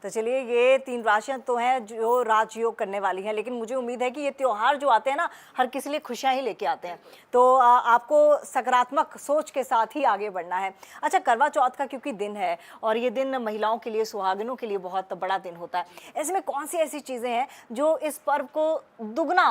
तो चलिए, ये 3 राशियां तो हैं जो राजयोग करने वाली हैं, लेकिन मुझे उम्मीद है कि ये त्योहार जो आते हैं ना, हर किसी लिए खुशियां ही लेके आते हैं। तो आपको सकारात्मक सोच के साथ ही आगे बढ़ना है। अच्छा, करवा चौथ का क्योंकि दिन है और ये दिन महिलाओं के लिए, सुहागिनों के लिए बहुत बड़ा दिन होता है, ऐसे में कौन सी ऐसी चीज़ें हैं जो इस पर्व को दुगना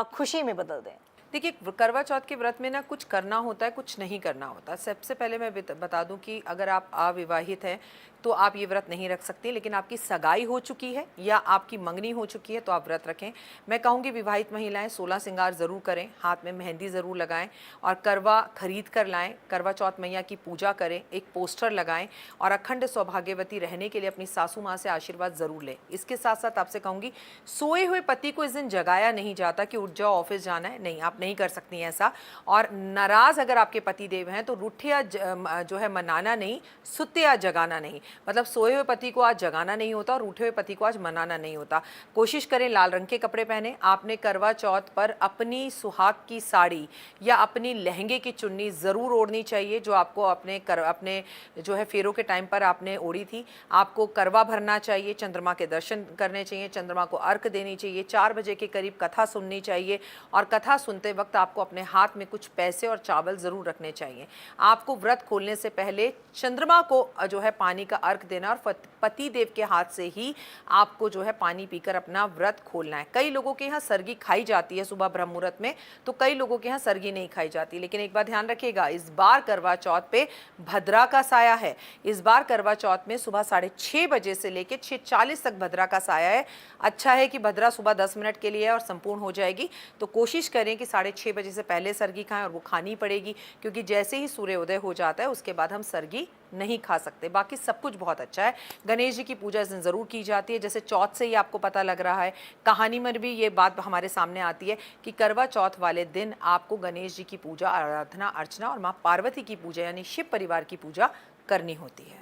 खुशी में बदल दें? देखिए, करवा चौथ के व्रत में ना कुछ करना होता है, कुछ नहीं करना होता। सबसे पहले मैं बता दूं कि अगर आप अविवाहित हैं तो आप ये व्रत नहीं रख सकते, लेकिन आपकी सगाई हो चुकी है या आपकी मंगनी हो चुकी है तो आप व्रत रखें। मैं कहूँगी विवाहित महिलाएं 16 श्रृंगार ज़रूर करें, हाथ में मेहंदी ज़रूर लगाएं और करवा खरीद कर लाएं, करवा चौथ मैया की पूजा करें, एक पोस्टर लगाएं और अखंड सौभाग्यवती रहने के लिए अपनी सासू माँ से आशीर्वाद ज़रूर लें। इसके साथ साथ आपसे कहूँगी, सोए हुए पति को इस दिन जगाया नहीं जाता कि उठ जाओ ऑफिस जाना है, नहीं, आप नहीं कर सकती हैं ऐसा। और नाराज़ अगर आपके पति देव हैं तो रूठिया जो है मनाना नहीं, सुत्या जगाना नहीं। मतलब सोए हुए पति को आज जगाना नहीं होता और उठे हुए पति को आज मनाना नहीं होता। कोशिश करें लाल रंग के कपड़े पहने। आपने करवा चौथ पर अपनी सुहाग की साड़ी या अपनी लहंगे की चुन्नी ज़रूर ओढ़नी चाहिए, जो आपको अपने जो है फेरों के टाइम पर आपने ओढ़ी थी। आपको करवा भरना चाहिए, चंद्रमा के दर्शन करने चाहिए, चंद्रमा को अर्घ देनी चाहिए, 4 बजे के करीब कथा सुननी चाहिए और कथा सुनते वक्त आपको अपने हाथ में कुछ पैसे और चावल ज़रूर रखने चाहिए। आपको व्रत खोलने से पहले चंद्रमा को जो है पानी का अर्घ देना और पति देव के हाथ से ही आपको जो है पानी पीकर अपना व्रत खोलना है। कई लोगों के यहाँ सरगी खाई जाती है सुबह ब्रह्म मुहूर्त में, तो कई लोगों के यहाँ सरगी नहीं खाई जाती। लेकिन एक बात ध्यान रखिएगा, इस बार करवा चौथ पे भद्रा का साया है। इस बार करवा चौथ में सुबह 6:30 बजे से लेकर 6:40 तक भद्रा का साया है। अच्छा है कि भद्रा सुबह 10 मिनट के लिए है और संपूर्ण हो जाएगी, तो कोशिश करें कि 6:30 बजे से पहले सरगी खाएं और वो खानी पड़ेगी, क्योंकि जैसे ही सूर्योदय हो जाता है उसके बाद हम सरगी नहीं खा सकते। बाकी सब कुछ बहुत अच्छा है। गणेश जी की पूजा इस दिन ज़रूर की जाती है, जैसे चौथ से ही आपको पता लग रहा है। कहानी में भी ये बात हमारे सामने आती है कि करवा चौथ वाले दिन आपको गणेश जी की पूजा, आराधना, अर्चना और माँ पार्वती की पूजा यानी शिव परिवार की पूजा करनी होती है।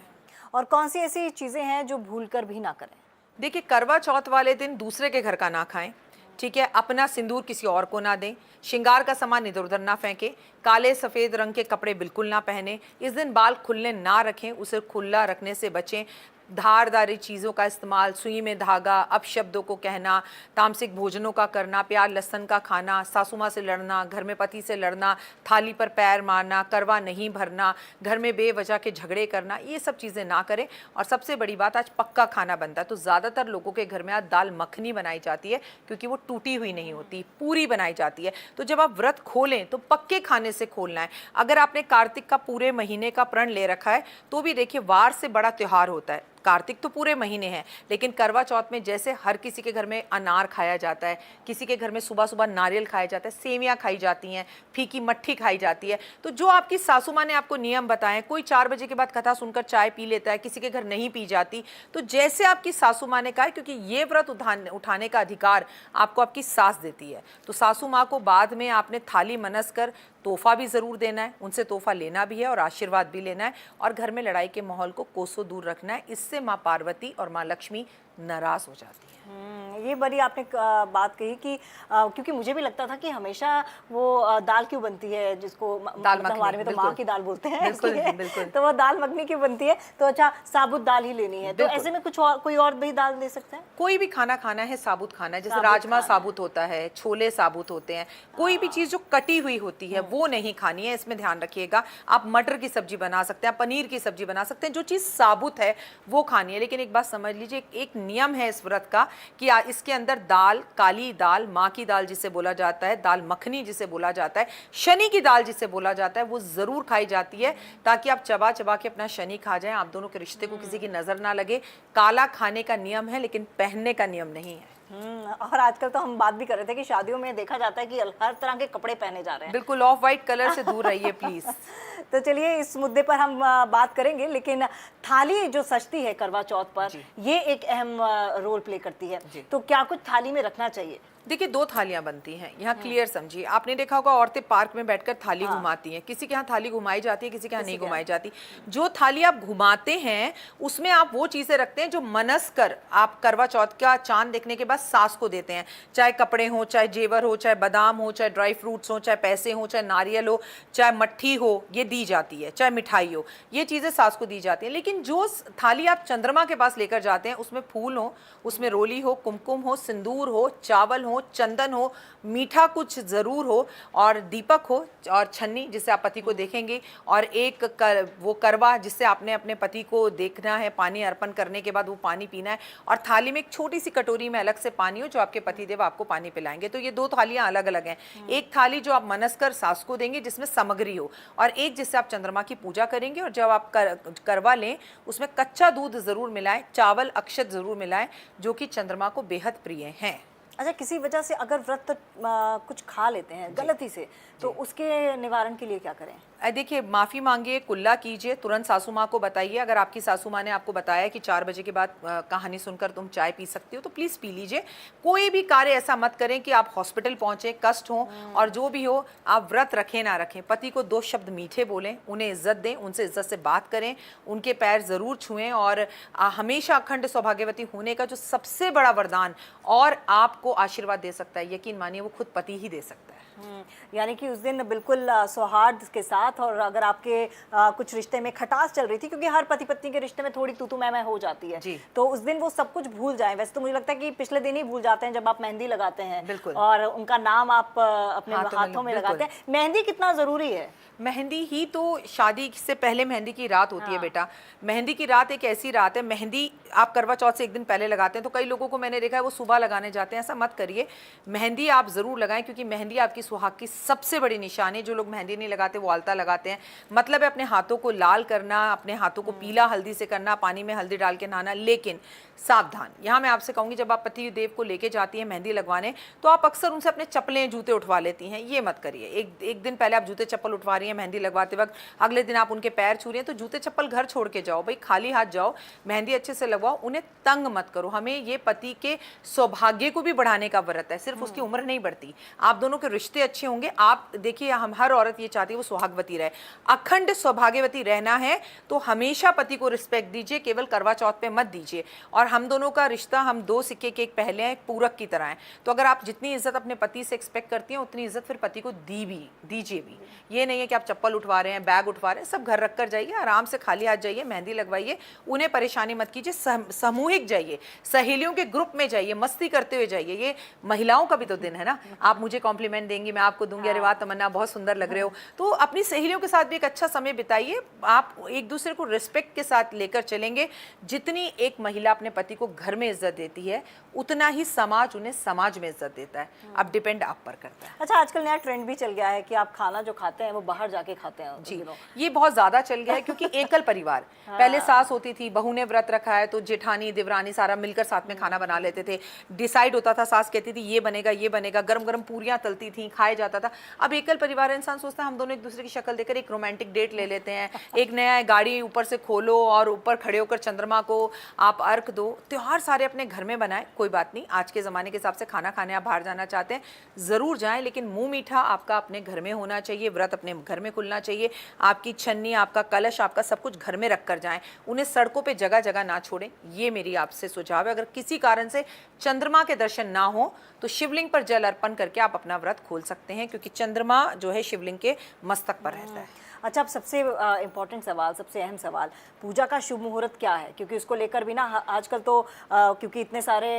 और कौन सी ऐसी चीज़ें हैं जो भूल कर भी ना करें? देखिए, करवा चौथ वाले दिन दूसरे के घर का ना खाएं, ठीक है। अपना सिंदूर किसी और को ना दें, श्रृंगार का सामान इधर उधर ना फेंकें, काले सफ़ेद रंग के कपड़े बिल्कुल ना पहने, इस दिन बाल खुले ना रखें, उसे खुला रखने से बचें। धारदारी चीज़ों का इस्तेमाल, सुई में धागा, अपशब्दों को कहना, तामसिक भोजनों का करना, प्याज लहसुन का खाना, सासू माँ से लड़ना, घर में पति से लड़ना, थाली पर पैर मारना, करवा नहीं भरना, घर में बेवजह के झगड़े करना, ये सब चीज़ें ना करें। और सबसे बड़ी बात, आज पक्का खाना बनता है, तो ज़्यादातर लोगों के घर में आज दाल मखनी बनाई जाती है, क्योंकि वो टूटी हुई नहीं होती, पूरी बनाई जाती है। तो जब आप व्रत खोलें तो पक्के खाने से खोलना है। अगर आपने कार्तिक का पूरे महीने का प्रण ले रखा है तो भी देखिए, वार से बड़ा त्यौहार होता है। कार्तिक तो पूरे महीने हैं, लेकिन करवा चौथ में जैसे हर किसी के घर में अनार खाया जाता है, किसी के घर में सुबह सुबह नारियल खाया जाता है, सेवियां खाई जाती हैं, फीकी मट्ठी खाई जाती है। तो जो आपकी सासू माँ ने आपको नियम बताए, कोई 4 बजे के बाद कथा सुनकर चाय पी लेता है, किसी के घर नहीं पी जाती, तो जैसे आपकी सासू माँ ने कहा, क्योंकि ये व्रत उठाने का अधिकार आपको आपकी सास देती है, तो सासू माँ को बाद में आपने थाली मनस कर तोहफा भी ज़रूर देना है, उनसे तोहफा लेना भी है और आशीर्वाद भी लेना है, और घर में लड़ाई के माहौल को कोसों दूर रखना है। इससे माँ पार्वती और माँ लक्ष्मी नाराज़ हो जाती है। ये बड़ी आपने बात कही कि क्योंकि मुझे भी लगता था कि हमेशा वो दाल क्यों बनती है, जिसको दाल मतलब हमारे में तो माँ की दाल बोलते हैं, बिल्कुल बिल्कुल, तो वो दाल मखनी क्यों बनती है, तो अच्छा साबुत दाल ही लेनी है। तो ऐसे में कुछ और, कोई और भी दाल ले सकते हैं? कोई भी खाना खाना है साबुत खाना है, जैसे राजमा साबुत होता है, छोले साबुत होते हैं, कोई भी चीज़ जो कटी हुई होती है वो नहीं खानी है, इसमें ध्यान रखिएगा। आप मटर की सब्जी बना सकते हैं, पनीर की सब्जी बना सकते हैं, जो चीज़ साबुत है वो खानी है। लेकिन एक बात समझ लीजिए, एक नियम है इस व्रत का कि इसके अंदर दाल, काली दाल, माँ की दाल जिसे बोला जाता है, दाल मखनी जिसे बोला जाता है, शनि की दाल जिसे बोला जाता है, वो ज़रूर खाई जाती है, ताकि आप चबा चबा के अपना शनि खा जाएं, आप दोनों के रिश्ते को किसी की नज़र ना लगे। काला खाने का नियम है, लेकिन पहनने का नियम नहीं है। और आजकल तो हम बात भी कर रहे थे कि शादियों में देखा जाता है कि हर तरह के कपड़े पहने जा रहे हैं। बिल्कुल, ऑफ वाइट कलर से दूर रहिए प्लीज। तो चलिए, इस मुद्दे पर हम बात करेंगे, लेकिन थाली जो सजती है करवा चौथ पर, ये एक अहम रोल प्ले करती है। तो क्या कुछ थाली में रखना चाहिए? देखिए, 2 थालियां बनती हैं यहाँ, क्लियर समझिए। आपने देखा होगा औरतें पार्क में बैठकर थाली घुमाती हैं, किसी के यहाँ थाली घुमाई जाती है, किसी के यहाँ नहीं घुमाई जाती। जो थाली आप घुमाते हैं उसमें आप वो चीजें रखते हैं जो मनस कर आप करवा चौथ का चांद देखने के बाद सास को देते हैं, चाहे कपड़े हो, चाहे जेवर हो, चाहे बादाम हो, चाहे ड्राई फ्रूट्स हो, चाहे पैसे हो, चाहे नारियल हो, चाहे मट्ठी हो, ये दी जाती है, चाहे मिठाई हो, ये चीजें सास को दी जाती हैं। लेकिन जो थाली आप चंद्रमा के पास लेकर जाते हैं उसमें फूल हो, उसमें रोली हो, कुमकुम हो, सिंदूर हो, चावल हो, चंदन हो, मीठा कुछ जरूर हो, और दीपक हो, और छन्नी जिससे आप पति को देखेंगे, और एक वो करवा जिससे आपने अपने पति को देखना है, पानी अर्पण करने के बाद वो पानी पीना है, और थाली में एक छोटी सी कटोरी में अलग से पानी हो जो आपके पति देव आपको पानी पिलाएंगे। तो ये 2 थालियां अलग अलग हैं। एक थाली जो आप मनसकर सास को देंगे जिसमें सामग्री हो, और एक जिससे आप चंद्रमा की पूजा करेंगे। और जब आप करवा लें उसमें कच्चा दूध जरूर मिलाएं, चावल अक्षत जरूर मिलाएं, जो कि चंद्रमा को बेहद प्रिय हैं। अच्छा, किसी वजह से अगर व्रत कुछ खा लेते हैं गलती से, तो उसके निवारण के लिए क्या करें? देखिए, माफ़ी मांगिए, कुल्ला कीजिए, तुरंत सासू माँ को बताइए। अगर आपकी सासू माँ ने आपको बताया कि 4 बजे के बाद कहानी सुनकर तुम चाय पी सकती हो, तो प्लीज़ पी लीजिए। कोई भी कार्य ऐसा मत करें कि आप हॉस्पिटल पहुँचे, कष्ट हो, और जो भी हो आप व्रत रखें ना रखें, पति को 2 शब्द मीठे बोलें, उन्हें इज्जत दें, उनसे इज्जत से बात करें, उनके पैर ज़रूर छुएं, और हमेशा अखंड सौभाग्यवती होने का जो सबसे बड़ा वरदान और आपको आशीर्वाद दे सकता है, यकीन मानिए वो खुद पति ही दे सकता है। यानी कि उस दिन बिल्कुल सौहार्द के साथ, और अगर आपके कुछ रिश्ते में खटास चल रही थी, क्योंकि हर पति पत्नी के रिश्ते में थोड़ी तू मैं हो जाती है जी। तो उस दिन वो सब कुछ भूल जाएं। वैसे तो मुझे लगता है कि पिछले दिन ही भूल जाते हैं जब आप मेहंदी लगाते हैं, बिल्कुल। और उनका नाम आप अपने हाथों में लगाते हैं। मेहंदी कितना जरूरी है? मेहंदी ही तो शादी से पहले मेहंदी की रात होती है बेटा। मेहंदी की रात एक ऐसी रात है, मेहंदी आप करवा चौथ से एक दिन पहले लगाते हैं, तो कई लोगों को मैंने देखा है वो सुबह लगाने जाते हैं। ऐसा मत करिए, मेहंदी आप जरूर लगाएं, क्योंकि मेहंदी आपकी सुहाग की सबसे बड़ी निशानी है। जो लोग मेहंदी नहीं लगाते वो आलता लगाते हैं, मतलब है अपने हाथों को लाल करना, अपने हाथों को पीला हल्दी से करना, पानी में हल्दी डाल के नहाना। लेकिन सावधान, यहाँ मैं आपसे कहूँगी, जब आप पति देव को लेके जाती हैं मेहंदी लगवाने, तो आप अक्सर उनसे अपने चप्पलें जूते उठवा लेती हैं। ये मत करिए। एक दिन पहले आप जूते चप्पल उठवा रही हैं मेहंदी लगवाते वक्त, अगले दिन आप उनके पैर छू रही हैं, तो जूते चप्पल घर छोड़ के जाओ भाई, खाली हाथ जाओ, मेहंदी अच्छे से लगवाओ, उन्हें तंग मत करो। हमें ये पति के सौभाग्य को भी बढ़ाने का व्रत है, सिर्फ उसकी उम्र नहीं बढ़ती, आप दोनों के रिश्ते अच्छे होंगे। आप देखिए, हम हर औरत ये चाहती है वो सुहागवती रहे, अखंड सौभाग्यवती रहना है, तो हमेशा पति को रिस्पेक्ट दीजिए, केवल करवा चौथ पे मत दीजिए। और हम दोनों का रिश्ता, हम 2 सिक्के के एक पहले हैं, एक पूरक की तरह है। तो अगर आप जितनी इज्जत अपने पति से एक्सपेक्ट करती हैं, उतनी इज्जत फिर पति को दीजिए भी। ये नहीं है कि आप चप्पल उठवा रहे हैं, बैग उठवा रहे हैं, सब घर रख कर जाइए, आराम से खाली हाथ जाइए, मेहंदी लगवाइए, उन्हें परेशानी मत कीजिए। सामूहिक जाइए, सहेलियों के ग्रुप में जाइए, मस्ती करते हुए जाइए। ये महिलाओं का भी तो दिन है ना, आप मुझे कॉम्प्लीमेंट देंगी, मैं आपको दूंगी, अरे वाह तमन्ना बहुत सुंदर लग रहे हो। तो अपनी सहेलियों के साथ भी एक अच्छा समय बिताइए, आप एक दूसरे को रिस्पेक्ट के साथ लेकर चलेंगे। जितनी एक महिला अपने पति को घर में इज्जत देती है, उतना ही समाज उन्हें समाज में इज्जत देता है। अब डिपेंड आप पर करता है। अच्छा, आजकल नया ट्रेंड भी चल गया है कि आप खाना जो खाते हैं वो बाहर जाके खाते हैं। जी, ये बहुत ज्यादा चल गया है, क्योंकि एकल परिवार पहले सास होती थी, बहू ने व्रत रखा है तो जेठानी देवरानी सारा मिलकर साथ में खाना बना लेते थे, डिसाइड होता था, सास कहती थी ये बनेगा, गरम गरम पूरियां तलती थी, खाया जाता था। अब एकल परिवार, इंसान सोचता है हम दोनों एक दूसरे की शक्ल देखकर एक रोमांटिक डेट ले लेते हैं, एक नया गाड़ी ऊपर से खोलो और ऊपर खड़े होकर चंद्रमा को आप अर्घ दो। त्योहार सारे अपने घर में बनाए, कोई बात नहीं, आज के ज़माने के हिसाब से खाना खाने आप बाहर जाना चाहते हैं ज़रूर जाएं, लेकिन मुंह मीठा आपका अपने घर में होना चाहिए, व्रत अपने घर में खुलना चाहिए, आपकी छन्नी, आपका कलश, आपका सब कुछ घर में रख कर जाएं, उन्हें सड़कों पे जगह जगह ना छोड़ें। ये मेरी आपसे सुझाव है। अगर किसी कारण से चंद्रमा के दर्शन ना हो तो शिवलिंग पर जल अर्पण करके आप अपना व्रत खोल सकते हैं, क्योंकि चंद्रमा जो है शिवलिंग के मस्तक पर रहता है। अच्छा, अब सबसे इम्पोर्टेंट सवाल, सबसे अहम सवाल, पूजा का शुभ मुहूर्त क्या है? क्योंकि उसको लेकर भी ना आजकल तो क्योंकि इतने सारे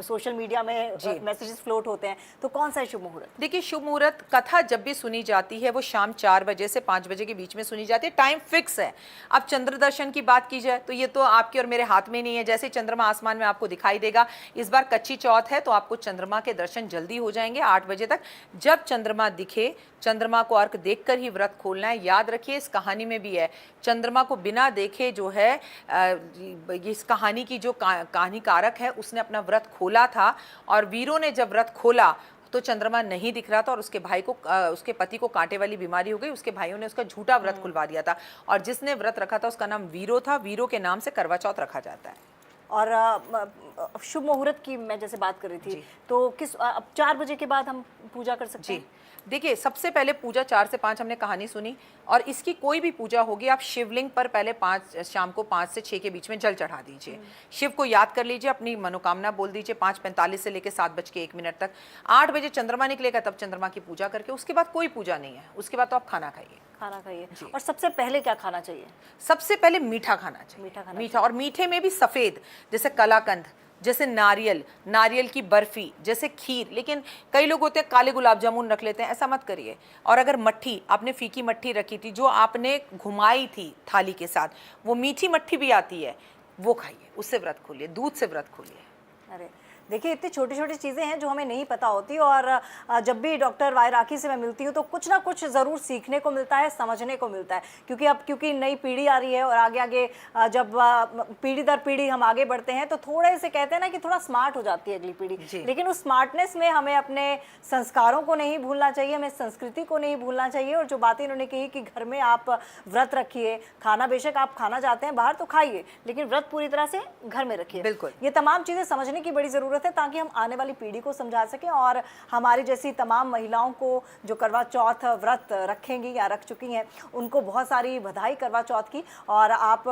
सोशल मीडिया में मैसेजेस फ्लोट होते हैं, तो कौन सा है शुभ मुहूर्त? देखिए, शुभ मुहूर्त कथा जब भी सुनी जाती है वो शाम 4 बजे से 5 बजे के बीच में सुनी जाती है, टाइम फिक्स है। अब चंद्र दर्शन की बात की जाए तो ये तो आपके और मेरे हाथ में नहीं है, जैसे चंद्रमा आसमान में आपको दिखाई देगा। इस बार कच्ची चौथ है तो आपको चंद्रमा के दर्शन जल्दी हो जाएंगे 8 बजे तक। जब चंद्रमा दिखे, चंद्रमा को अर्घ देखकर ही व्रत खोलना है। याद रखिए, इस कहानी में भी है, चंद्रमा को बिना देखे जो है इस कहानी की जो कहानीकारक है उसने अपना व्रत खोला था, और वीरों ने जब व्रत खोला तो चंद्रमा नहीं दिख रहा था, और उसके भाई को, उसके पति को कांटे वाली बीमारी हो गई, उसके भाइयों ने उसका झूठा व्रत खुलवा दिया था, और जिसने व्रत रखा था उसका नाम वीरो था। वीरो के नाम से करवा चौथ रखा जाता है। और शुभ मुहूर्त की मैं जैसे बात कर रही थी, तो किस अब 4 बजे के बाद हम पूजा कर सकते हैं? देखिए, सबसे पहले पूजा 4 से 5 हमने कहानी सुनी, और इसकी कोई भी पूजा होगी आप शिवलिंग पर पहले 5 शाम को 5 से 6 के बीच में जल चढ़ा दीजिए। शिव को याद कर लीजिए, अपनी मनोकामना बोल दीजिए 5:45 से लेकर 7:01 तक। 8 बजे चंद्रमा निकलेगा, तब चंद्रमा की पूजा करके उसके बाद कोई पूजा नहीं है, उसके बाद तो आप खाना खाइए। खाना खाइए। और सबसे पहले क्या खाना चाहिए? सबसे पहले मीठा खाना चाहिए। मीठा, और मीठे में भी सफ़ेद, जैसे कलाकंद, जैसे नारियल, नारियल की बर्फी, जैसे खीर। लेकिन कई लोग होते हैं काले गुलाब जामुन रख लेते हैं, ऐसा मत करिए। और अगर मट्ठी, आपने फीकी मट्ठी रखी थी जो आपने घुमाई थी थाली के साथ, वो मीठी मट्ठी भी आती है, वो खाइए, उससे व्रत खोलिए, दूध से व्रत खोलिए। अरे देखिए, इतनी छोटी छोटी चीज़ें हैं जो हमें नहीं पता होती, और जब भी डॉक्टर वाई राखी से मैं मिलती हूँ तो कुछ ना कुछ ज़रूर सीखने को मिलता है, समझने को मिलता है। क्योंकि नई पीढ़ी आ रही है, और आगे आगे जब पीढ़ी दर पीढ़ी हम आगे बढ़ते हैं तो थोड़े से कहते हैं ना कि थोड़ा स्मार्ट हो जाती है अगली पीढ़ी। लेकिन उस स्मार्टनेस में हमें अपने संस्कारों को नहीं भूलना चाहिए, हमें संस्कृति को नहीं भूलना चाहिए। और जो बातें इन्होंने कही कि घर में आप व्रत रखिए, खाना बेशक आप खाना चाहते हैं बाहर तो खाइए, लेकिन व्रत पूरी तरह से घर में रखिए। बिल्कुल, ये तमाम चीज़ें समझने की बड़ी ज़रूरत है, ताकि हम आने वाली पीढ़ी को समझा सकें, और हमारी जैसी तमाम महिलाओं को जो करवा चौथ व्रत रखेंगी या रख चुकी हैं, उनको बहुत सारी बधाई करवा चौथ की। और आप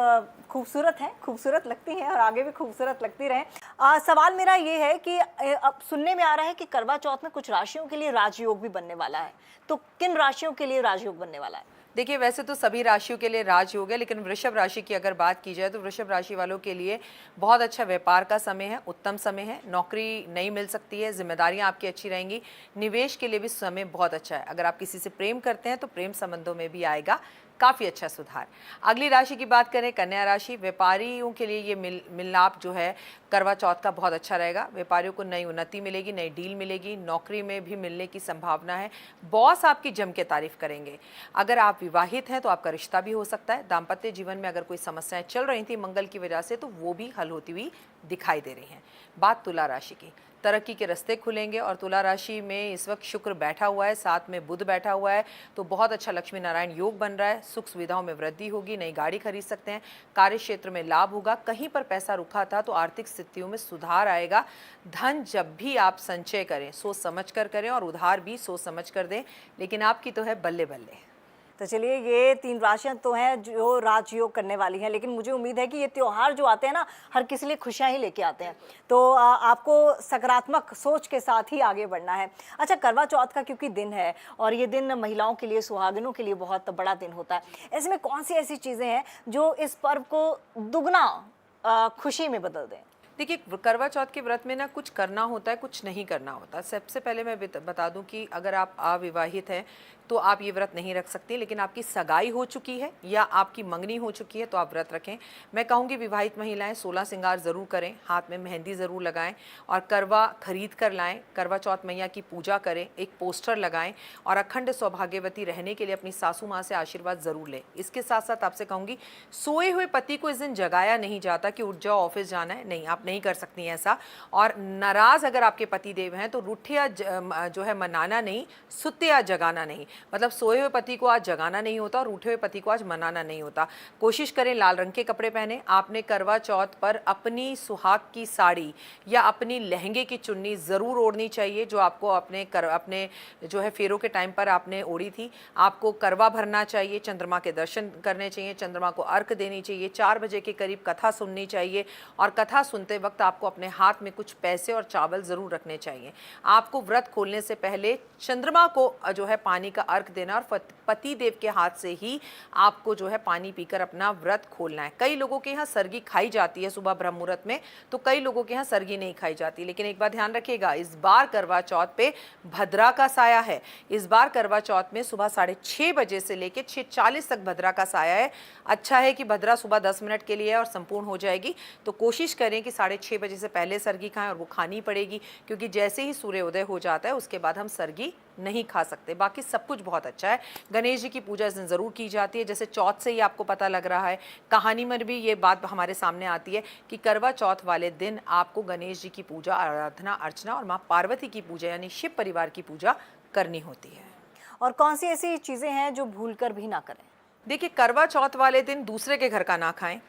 खूबसूरत हैं, खूबसूरत लगती हैं, और आगे भी खूबसूरत लगती रहें। सवाल मेरा ये है कि अब सुनने में आ रहा है कि करवा चौथ में कुछ राशियों के लिए राजयोग भी बनने वाला है, तो किन राशियों के लिए राजयोग बनने वाला है? देखिए, वैसे तो सभी राशियों के लिए राजयोग है, लेकिन वृषभ राशि की अगर बात की जाए तो वृषभ राशि वालों के लिए बहुत अच्छा व्यापार का समय है, उत्तम समय है। नौकरी नई मिल सकती है, जिम्मेदारियां आपकी अच्छी रहेंगी। निवेश के लिए भी समय बहुत अच्छा है। अगर आप किसी से प्रेम करते हैं तो प्रेम संबंधों में भी आएगा काफ़ी अच्छा सुधार। अगली राशि की बात करें, कन्या राशि। व्यापारियों के लिए ये मिलाप जो है करवा चौथ का बहुत अच्छा रहेगा। व्यापारियों को नई उन्नति मिलेगी, नई डील मिलेगी, नौकरी में भी मिलने की संभावना है। बॉस आपकी जम के तारीफ करेंगे। अगर आप विवाहित हैं तो आपका रिश्ता भी हो सकता है। दाम्पत्य जीवन में अगर कोई समस्याएं चल रही थी मंगल की वजह से, तो वो भी हल होती हुई दिखाई दे रही हैं। बात तुला राशि की, तरक्की के रास्ते खुलेंगे, और तुला राशि में इस वक्त शुक्र बैठा हुआ है, साथ में बुध बैठा हुआ है, तो बहुत अच्छा लक्ष्मी नारायण योग बन रहा है। सुख सुविधाओं में वृद्धि होगी, नई गाड़ी खरीद सकते हैं, कार्य क्षेत्र में लाभ होगा। कहीं पर पैसा रुका था तो आर्थिक स्थितियों में सुधार आएगा। धन जब भी आप संचय करें सोच समझ कर करें, और उधार भी सोच समझ कर दें, लेकिन आपकी तो है बल्ले बल्ले। तो चलिए, ये 3 राशियां तो हैं जो राजयोग करने वाली हैं, लेकिन मुझे उम्मीद है कि ये त्योहार जो आते हैं ना, हर किसी लिए खुशियां ही लेके आते हैं। तो आपको सकारात्मक सोच के साथ ही आगे बढ़ना है। अच्छा, करवा चौथ का क्योंकि दिन है, और ये दिन महिलाओं के लिए, सुहागिनों के लिए बहुत बड़ा दिन होता है, ऐसे में कौन सी ऐसी चीज़ें हैं जो इस पर्व को दुगना खुशी में बदल दें? देखिए, करवा चौथ के व्रत में ना कुछ करना होता है, कुछ नहीं करना होता। सबसे पहले मैं बता दूं कि अगर आप अविवाहित हैं तो आप ये व्रत नहीं रख सकते, लेकिन आपकी सगाई हो चुकी है या आपकी मंगनी हो चुकी है तो आप व्रत रखें। मैं कहूँगी विवाहित महिलाएं 16 श्रृंगार ज़रूर करें, हाथ में मेहंदी ज़रूर लगाएं, और करवा खरीद कर लाएं। करवा चौथ मैया की पूजा करें, एक पोस्टर लगाएं, और अखंड सौभाग्यवती रहने के लिए अपनी सासू माँ से आशीर्वाद ज़रूर लें। इसके साथ साथ आपसे कहूँगी, सोए हुए पति को इस दिन जगाया नहीं जाता कि उठ जाओ ऑफिस जाना है, नहीं, आप नहीं कर सकती हैं ऐसा। और नाराज़ अगर आपके पति देव हैं तो रूठिया जो है मनाना नहीं, सुत्या जगाना नहीं। मतलब सोए हुए पति को आज जगाना नहीं होता और रूठे हुए पति को आज मनाना नहीं होता। कोशिश करें लाल रंग के कपड़े पहने। आपने करवा चौथ पर अपनी सुहाग की साड़ी या अपनी लहंगे की चुन्नी ज़रूर ओढ़नी चाहिए, जो आपको अपने जो है फेरों के टाइम पर आपने ओढ़ी थी। आपको करवा भरना चाहिए, चंद्रमा के दर्शन करने चाहिए, चंद्रमा को अर्घ देनी चाहिए। 4 बजे के करीब कथा सुननी चाहिए, और कथा सुनते वक्त आपको अपने हाथ में कुछ पैसे और चावल ज़रूर रखने चाहिए। आपको व्रत खोलने से पहले चंद्रमा को जो है पानी का अर्घ देना, और पति देव के हाथ से ही आपको जो है पानी पीकर अपना व्रत खोलना है। कई लोगों के यहाँ सरगी खाई जाती है सुबह ब्रह्म मुहूर्त में, तो कई लोगों के यहाँ सरगी नहीं खाई जाती। लेकिन एक बात ध्यान रखिएगा, इस बार करवा चौथ पे भद्रा का साया है। इस बार करवा चौथ में सुबह 6:30 बजे से लेकर 6:40 तक भद्रा का साया है। अच्छा है कि भद्रा सुबह 10 मिनट के लिए है और संपूर्ण हो जाएगी, तो कोशिश करें कि 6:30 बजे से पहले सरगी खाएं, और वो खानी पड़ेगी, क्योंकि जैसे ही सूर्योदय हो जाता है उसके बाद हम सरगी नहीं खा सकते। बाकी सब कुछ बहुत अच्छा है। गणेश जी की पूजा इस दिन ज़रूर की जाती है, जैसे चौथ से ही आपको पता लग रहा है। कहानी में भी ये बात हमारे सामने आती है कि करवा चौथ वाले दिन आपको गणेश जी की पूजा, आराधना, अर्चना और माँ पार्वती की पूजा यानी शिव परिवार की पूजा करनी होती है। और कौन सी ऐसी चीज़ें हैं जो भूल कर भी ना करें? देखिए, करवा चौथ वाले दिन दूसरे के घर का ना खाएं,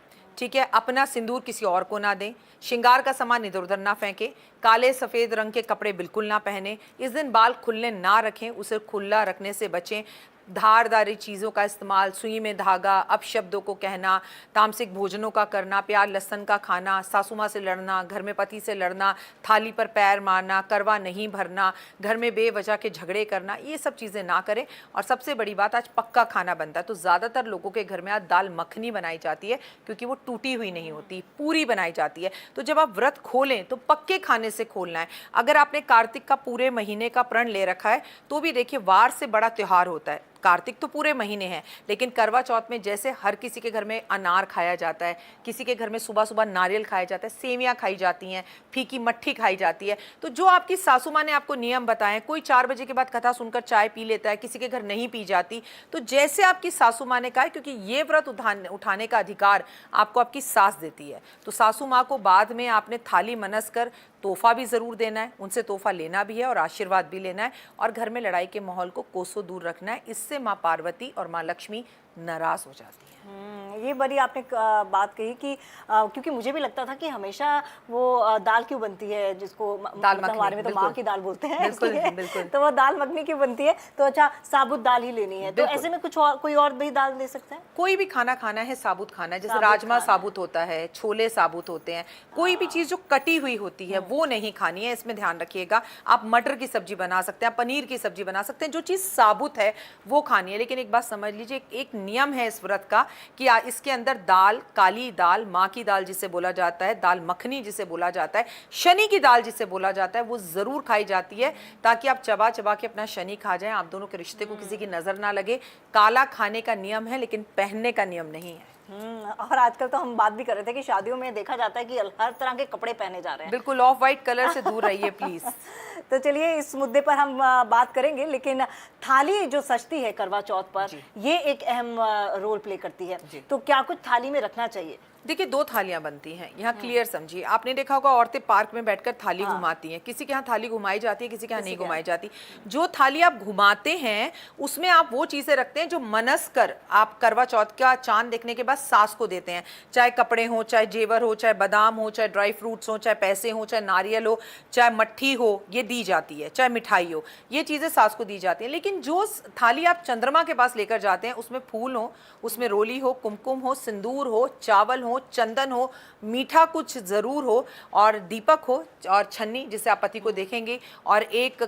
ठीक है, अपना सिंदूर किसी और को ना दें, श्रृंगार का सामान इधर उधर ना फेंके, काले सफ़ेद रंग के कपड़े बिल्कुल ना पहने, इस दिन बाल खुलने ना रखें, उसे खुला रखने से बचें, धारदारी चीज़ों का इस्तेमाल, सुई में धागा, अपशब्दों को कहना, तामसिक भोजनों का करना, प्याज लहसुन का खाना, सासू माँ से लड़ना, घर में पति से लड़ना, थाली पर पैर मारना, करवा नहीं भरना, घर में बेवजह के झगड़े करना, ये सब चीज़ें ना करें। और सबसे बड़ी बात, आज पक्का खाना बनता है, तो ज़्यादातर लोगों के घर में आज दाल मखनी बनाई जाती है, क्योंकि वो टूटी हुई नहीं होती, पूरी बनाई जाती है। तो जब आप व्रत खोलें तो पक्के खाने से खोलना है। अगर आपने कार्तिक का पूरे महीने का प्रण ले रखा है तो भी देखिए, वार से बड़ा त्यौहार होता है। कार्तिक तो पूरे महीने हैं, लेकिन करवा चौथ में जैसे हर किसी के घर में अनार खाया जाता है, किसी के घर में सुबह सुबह नारियल खाया जाता है, सेवियां खाई जाती हैं, फीकी मट्ठी खाई जाती है। तो जो आपकी सासू माँ ने आपको नियम बताए, कोई 4 बजे के बाद कथा सुनकर चाय पी लेता है, किसी के घर नहीं पी जाती, तो जैसे आपकी सासू माँ ने कहा है, क्योंकि ये व्रत उठाने का अधिकार आपको आपकी सास देती है, तो सासू माँ को बाद में आपने थाली मनस कर तोहफा भी ज़रूर देना है, उनसे तोहफा लेना भी है और आशीर्वाद भी लेना है, और घर में लड़ाई के माहौल को कोसों दूर रखना है। इससे माँ पार्वती और माँ लक्ष्मी नाराज़ हो जाती है। ये बड़ी आपने बात कही कि क्योंकि मुझे भी लगता था कि हमेशा वो दाल क्यों बनती है, जिसको दाल मतलब मखनी, हमारे में तो माँ की दाल बोलते हैं, बिल्कुल, इसलिए बिल्कुल। तो वो दाल मखनी क्यों बनती है, तो अच्छा साबुत दाल ही लेनी है। तो ऐसे में कुछ और, कोई और भी दाल ले सकते हैं? कोई भी खाना खाना है साबुत खाना है, जैसे साबुत राजमा खाना साबुत होता है, छोले साबुत होते हैं, कोई भी चीज़ जो कटी हुई होती है वो नहीं खानी है, इसमें ध्यान रखिएगा। आप मटर की सब्जी बना सकते हैं, पनीर की सब्जी बना सकते हैं, जो चीज़ साबुत है वो खानी है। लेकिन एक बात समझ लीजिए, एक नियम है इस व्रत का कि इसके अंदर दाल, काली दाल, माँ की दाल जिसे बोला जाता है, दाल मखनी जिसे बोला जाता है, शनि की दाल जिसे बोला जाता है, वो ज़रूर खाई जाती है, ताकि आप चबा चबा के अपना शनि खा जाएं, आप दोनों के रिश्ते को किसी की नज़र ना लगे। काला खाने का नियम है, लेकिन पहनने का नियम नहीं है। और आजकल तो हम बात भी कर रहे थे कि शादियों में देखा जाता है कि हर तरह के कपड़े पहने जा रहे हैं। बिल्कुल, ऑफ वाइट कलर से दूर रहिए प्लीज। तो चलिए इस मुद्दे पर हम बात करेंगे, लेकिन थाली जो सजती है करवा चौथ पर, ये एक अहम रोल प्ले करती है। तो क्या कुछ थाली में रखना चाहिए? देखिए, 2 थालियां बनती हैं यहाँ, क्लियर समझिए। आपने देखा होगा औरतें पार्क में बैठकर थाली घुमाती हैं, किसी के यहाँ थाली घुमाई जाती है, किसी के यहाँ नहीं घुमाई जाती। जो थाली आप घुमाते हैं उसमें आप वो चीज़ें रखते हैं जो मनस कर आप करवा चौथ का चांद देखने के बाद सास को देते हैं, चाहे कपड़े हो, चाहे जेवर हो, चाहे बादाम हो, चाहे ड्राई फ्रूट्स हो, चाहे पैसे हो, चाहे नारियल हो, चाहे मट्ठी हो, ये दी जाती है, चाहे मिठाई हो, ये चीज़ें सास को दी जाती हैं। लेकिन जो थाली आप चंद्रमा के पास लेकर जाते हैं उसमें फूल हो, उसमें रोली हो, कुमकुम हो, सिंदूर हो, चावल हो, चंदन हो, मीठा कुछ ज़रूर हो, और दीपक हो, और छन्नी जिससे आप पति को देखेंगे, और एक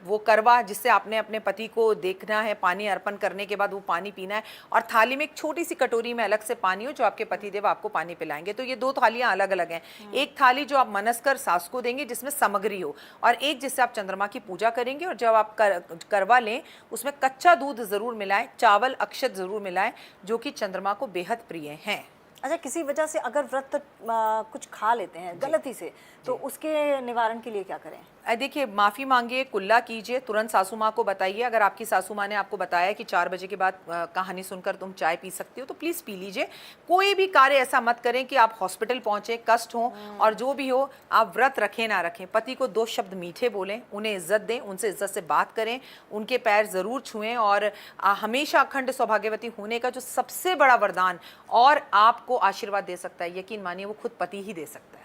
वो करवा जिससे आपने अपने पति को देखना है, पानी अर्पण करने के बाद वो पानी पीना है, और थाली में एक छोटी सी कटोरी में अलग से पानी हो जो आपके पति देव आपको पानी पिलाएंगे। तो ये 2 थालियां अलग अलग हैं। एक थाली जो आप मनस कर सास को देंगे जिसमें सामग्री हो, और एक जिससे आप चंद्रमा की पूजा करेंगे। और जब आप करवा लें उसमें कच्चा दूध ज़रूर मिलाएं, चावल अक्षत ज़रूर मिलाएं, जो कि चंद्रमा को बेहद प्रिय हैं। अच्छा, किसी वजह से अगर व्रत कुछ खा लेते हैं गलती से, तो उसके निवारण के लिए क्या करें? देखिए, माफ़ी मांगिए, कुल्ला कीजिए, तुरंत सासू माँ को बताइए। अगर आपकी सासू माँ ने आपको बताया कि 4 बजे के बाद कहानी सुनकर तुम चाय पी सकती हो, तो प्लीज़ पी लीजिए। कोई भी कार्य ऐसा मत करें कि आप हॉस्पिटल पहुँचें, कष्ट हो, और जो भी हो आप व्रत रखें ना रखें, पति को 2 शब्द मीठे बोलें, उन्हें इज्जत दें, उनसे इज्जत से बात करें, उनके पैर ज़रूर छुएं, और हमेशा अखंड सौभाग्यवती होने का जो सबसे बड़ा वरदान और आपको आशीर्वाद दे सकता है, यकीन मानिए वो खुद पति ही दे सकता है।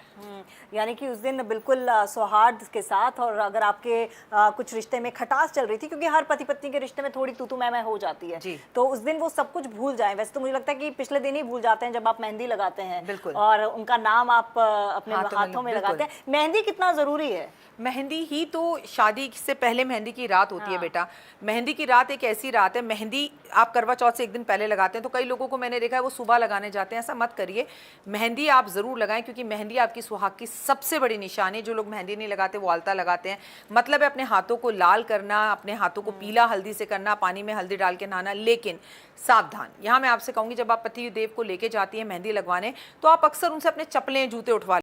यानी कि उस दिन बिल्कुल सौहार्द के साथ, और अगर आपके कुछ रिश्ते में खटास चल रही थी, क्योंकि हर पति पत्नी के रिश्ते में थोड़ी तू मैं हो जाती है, तो उस दिन वो सब कुछ भूल जाएं। वैसे तो मुझे लगता है कि पिछले दिन ही भूल जाते हैं जब आप मेहंदी लगाते हैं, और उनका नाम आप अपने हाथों में लगाते हैं। मेहंदी कितना ज़रूरी है? मेहंदी ही तो शादी से पहले मेहंदी की रात होती है बेटा। मेहंदी की रात एक ऐसी रात है, मेहंदी आप करवा चौथ से एक दिन पहले लगाते हैं, तो कई लोगों को मैंने देखा है वो सुबह लगाने जाते हैं। ऐसा मत करिए, मेहंदी आप ज़रूर लगाएं, क्योंकि मेहंदी आपकी सुहाग की सबसे बड़ी निशानी है। जो लोग मेहंदी नहीं लगाते वो आलता लगाते हैं, मतलब है अपने हाथों को लाल करना, अपने हाथों को पीला हल्दी से करना, पानी में हल्दी डाल के नहाना। लेकिन सावधान, यहाँ मैं आपसे कहूँगी, जब आप पति देव को लेके जाती हैं मेहंदी लगवाने, तो आप अक्सर उनसे अपने चप्पलें जूते उठवा